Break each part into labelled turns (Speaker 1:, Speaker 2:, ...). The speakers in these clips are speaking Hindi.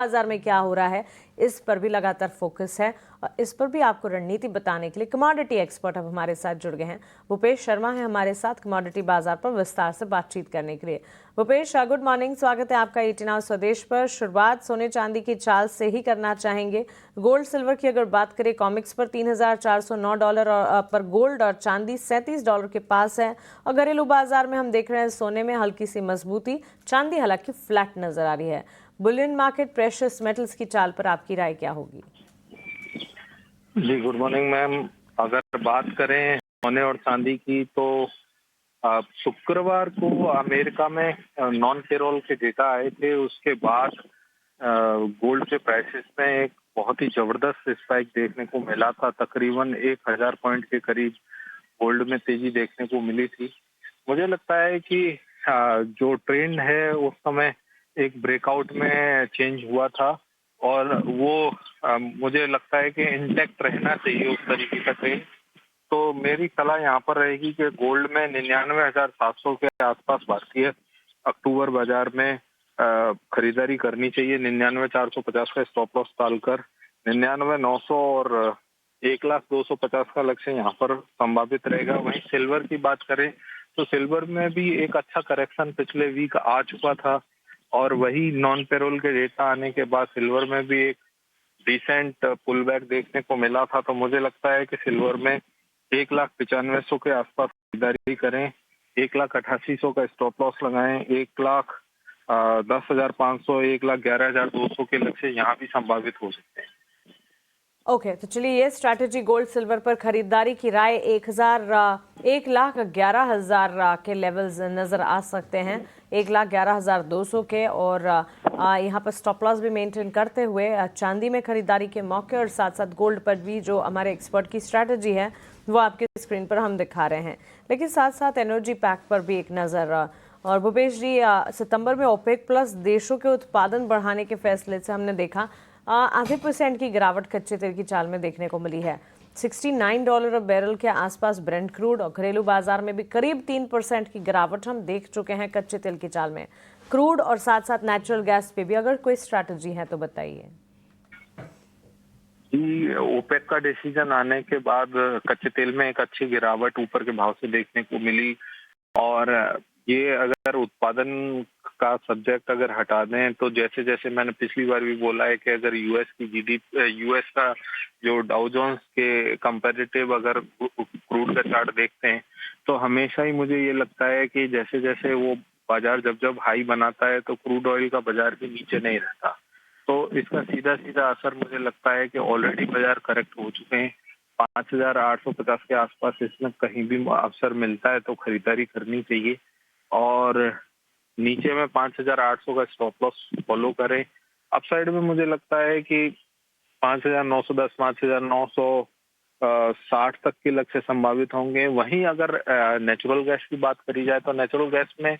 Speaker 1: बाजार में क्या हो रहा है, इस पर भी लगातार फोकस है और इस पर भी आपको रणनीति बताने के लिए कमोडिटी एक्सपर्ट अब हमारे साथ जुड़ गए हैं। भूपेश शर्मा है हमारे साथ कमोडिटी बाजार पर विस्तार से बातचीत करने के लिए। भूपेश, गुड मॉर्निंग, स्वागत है आपका 18 आवर स्वदेश पर। शुरुआत सोने चांदी की चाल से ही करना चाहेंगे। गोल्ड सिल्वर की अगर बात करें, कॉमिक्स पर $3,409 पर गोल्ड और चांदी $37 के पास है और घरेलू बाजार में हम देख रहे हैं सोने में हल्की सी मजबूती, चांदी हालांकि फ्लैट नजर आ रही है। बुलियन मार्केट प्रेशियस मेटल्स की चाल पर आपकी राय क्या होगी?
Speaker 2: जी गुड मॉर्निंग मैम। अगर बात करें सोने और चांदी की तो शुक्रवार को अमेरिका में नॉन पेरोल के डेटा आए थे। उसके बाद गोल्ड के प्राइसेस में एक बहुत ही जबरदस्त स्पाइक देखने को मिला था। तकरीबन 1000 पॉइंट के करीब गोल्ड में तेजी देखने को मिली थी। मुझे लगता है कि जो ट्रेंड है उस समय एक ब्रेकआउट में चेंज हुआ था और वो मुझे लगता है कि इंटैक्ट रहना चाहिए उस तरीके का ट्रेंड। तो मेरी सलाह यहाँ पर रहेगी कि गोल्ड में 99,700 के आसपास भारतीय अक्टूबर बाजार में खरीदारी करनी चाहिए। 99,450 का स्टॉप लॉस डालकर 99,900 और 1,02,50 का लक्ष्य यहाँ पर संभावित रहेगा। वहीं सिल्वर की बात करें तो सिल्वर में भी एक अच्छा करेक्शन पिछले वीक आ चुका था और वही नॉन पेरोल के डेटा आने के बाद सिल्वर में भी एक डिसेंट पुल बैक देखने को मिला था। तो मुझे लगता है कि सिल्वर में 1,95,100 के आसपास खरीदारी करें, 1,88,100 का स्टॉप लॉस लगाएं, 1,10,500, 1,11,200 के लक्ष्य यहाँ भी संभावित हो सकते हैं।
Speaker 1: ओके, तो चलिए ये स्ट्रैटेजी गोल्ड सिल्वर पर खरीदारी की राय 1,11,000 के लेवल्स नजर आ सकते हैं, 1,11,200 के, और यहाँ पर स्टॉप लॉस भी मेंटेन करते हुए चांदी में खरीदारी के मौके और साथ साथ गोल्ड पर भी जो हमारे एक्सपर्ट की स्ट्रैटेजी है वो आपके स्क्रीन पर हम दिखा रहे हैं। लेकिन साथ साथ एनर्जी पैक पर भी एक नज़र। और भूपेश जी, सितंबर में ओपेक प्लस देशों के उत्पादन बढ़ाने के फैसले से हमने देखा आधे % की गिरावट कच्चे तेल की चाल में देखने को मिली है। $69 बैरल के आसपास ब्रेंट क्रूड और घरेलू बाजार में भी करीब 3% की गिरावट हम देख चुके हैं कच्चे तेल की चाल में। क्रूड और साथ साथ नेचुरल गैस पे भी अगर कोई स्ट्रैटेजी है तो बताइए।
Speaker 2: जी, ओपेक का डिसीजन आने के बाद कच्चे तेल में एक अच्छी गिरावट ऊपर के भाव से देखने को मिली और ये अगर उत्पादन का सब्जेक्ट अगर हटा दें तो जैसे जैसे मैंने पिछली बार भी बोला है कि अगर यूएस का जो डाउ जोन्स के कंपैरेटिव अगर क्रूड का चार्ट देखते हैं तो हमेशा ही मुझे ये लगता है कि जैसे जैसे वो बाजार जब हाई बनाता है तो क्रूड ऑयल का बाजार भी नीचे नहीं रहता। तो इसका सीधा सीधा असर मुझे लगता है कि ऑलरेडी बाजार करेक्ट हो चुके हैं। 5,850 के आसपास इसमें कहीं भी अवसर मिलता है तो खरीदारी करनी चाहिए और नीचे में 5,800 का स्टॉप लॉस फॉलो करें। अपसाइड में मुझे लगता है कि 5,910, 5,960 तक के लक्ष्य संभावित होंगे। वहीं अगर नेचुरल गैस की बात करी जाए तो नेचुरल गैस में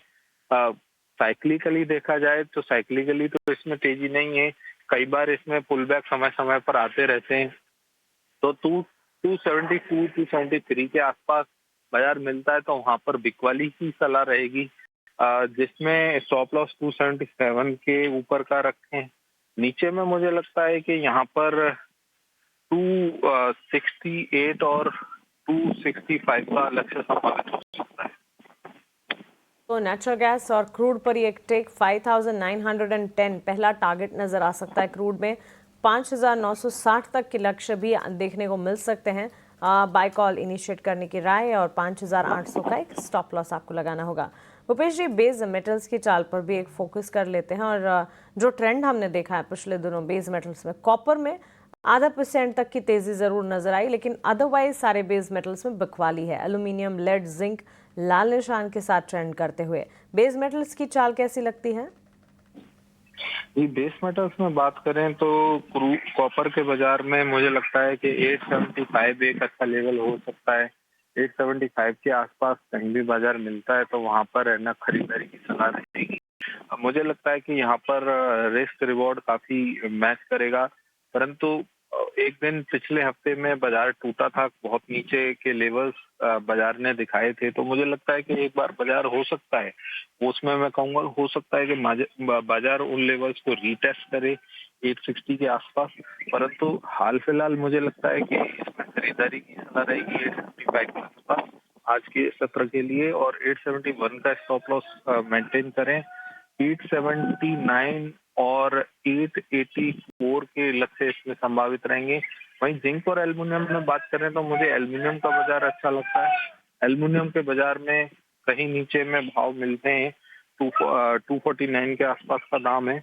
Speaker 2: साइक्लिकली देखा जाए तो साइक्लिकली तो इसमें तेजी नहीं है। कई बार इसमें पुल बैक समय समय पर आते रहते हैं। तो 272, 273 के आसपास बाजार मिलता है तो वहां पर बिकवाली की सलाह रहेगी, जिसमें स्टॉप लॉस 277 के ऊपर का रखें। नीचे में मुझे लगता है कि यहाँ पर 268 और 265 का लक्ष्य संभावित हो सकता है।
Speaker 1: तो नेचुरल गैस और क्रूड पर एक टेक 5,910 पहला टारगेट नजर आ सकता है। क्रूड में 5,960 तक के लक्ष्य भी देखने को मिल सकते हैं। बाय कॉल इनिशिएट करने की राय और 5,800 का एक स्टॉप लॉस आपको लगाना होगा। भूपेश जी, बेस मेटल्स की चाल पर भी एक फोकस कर लेते हैं और जो ट्रेंड हमने देखा है पिछले दिनों बेस मेटल्स में, कॉपर में आधा % तक की तेजी जरूर नजर आई, लेकिन अदरवाइज सारे बेस मेटल्स में बिकवाली है। एल्यूमिनियम, लेड, जिंक लाल निशान के साथ ट्रेंड करते हुए बेस मेटल्स की चाल कैसी लगती है?
Speaker 2: बेस मेटल्स में बात करें तो कॉपर के बाजार में मुझे लगता है कि 875 एक अच्छा लेवल हो सकता है। 875 के आसपास कहीं भी बाजार मिलता है तो वहां पर रहना खरीदारी की सलाह रहेगी। मुझे लगता है कि यहाँ पर रिस्क रिवॉर्ड काफी मैच करेगा, परंतु एक दिन पिछले हफ्ते में बाजार टूटा था, बहुत नीचे के लेवल्स बाजार ने दिखाए थे। तो मुझे लगता है कि एक बार बाजार हो सकता है, उसमें मैं कहूँगा हो सकता है कि बाजार उन लेवल्स को रीटेस्ट करे 860 के आसपास, परंतु हाल फिलहाल मुझे लगता है कि इसमें खरीदारी की सलाह रहेगी 855 के आसपास आज के सत्र के लिए, और 871 का स्टॉप लॉस मेंटेन करें। 879 और 884 के लक्ष्य इसमें संभावित रहेंगे। वहीं जिंक और एल्युमिनियम में बात करें तो मुझे एल्युमिनियम का बाजार अच्छा लगता है। एल्युमिनियम के बाजार में कहीं नीचे में भाव मिलते हैं, 249 के आसपास का दाम है,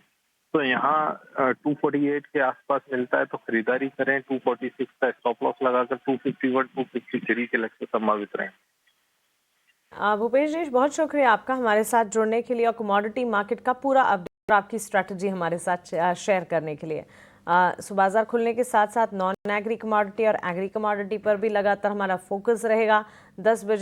Speaker 2: तो यहाँ 248 के आसपास मिलता है तो खरीदारी करें। 246 का स्टॉप लॉस लगाकर 251 253 के लक्ष्य संभावित रहें।
Speaker 1: भूपेश जी, बहुत शुक्रिया आपका हमारे साथ जुड़ने के लिए और कमोडिटी मार्केट का पूरा अपडेट और आपकी स्ट्रैटेजी हमारे साथ शेयर करने के लिए। सो बाजार खुलने के साथ साथ नॉन एग्री कमोडिटी और एग्री कमोडिटी पर भी लगातार हमारा फोकस रहेगा। 10 बजे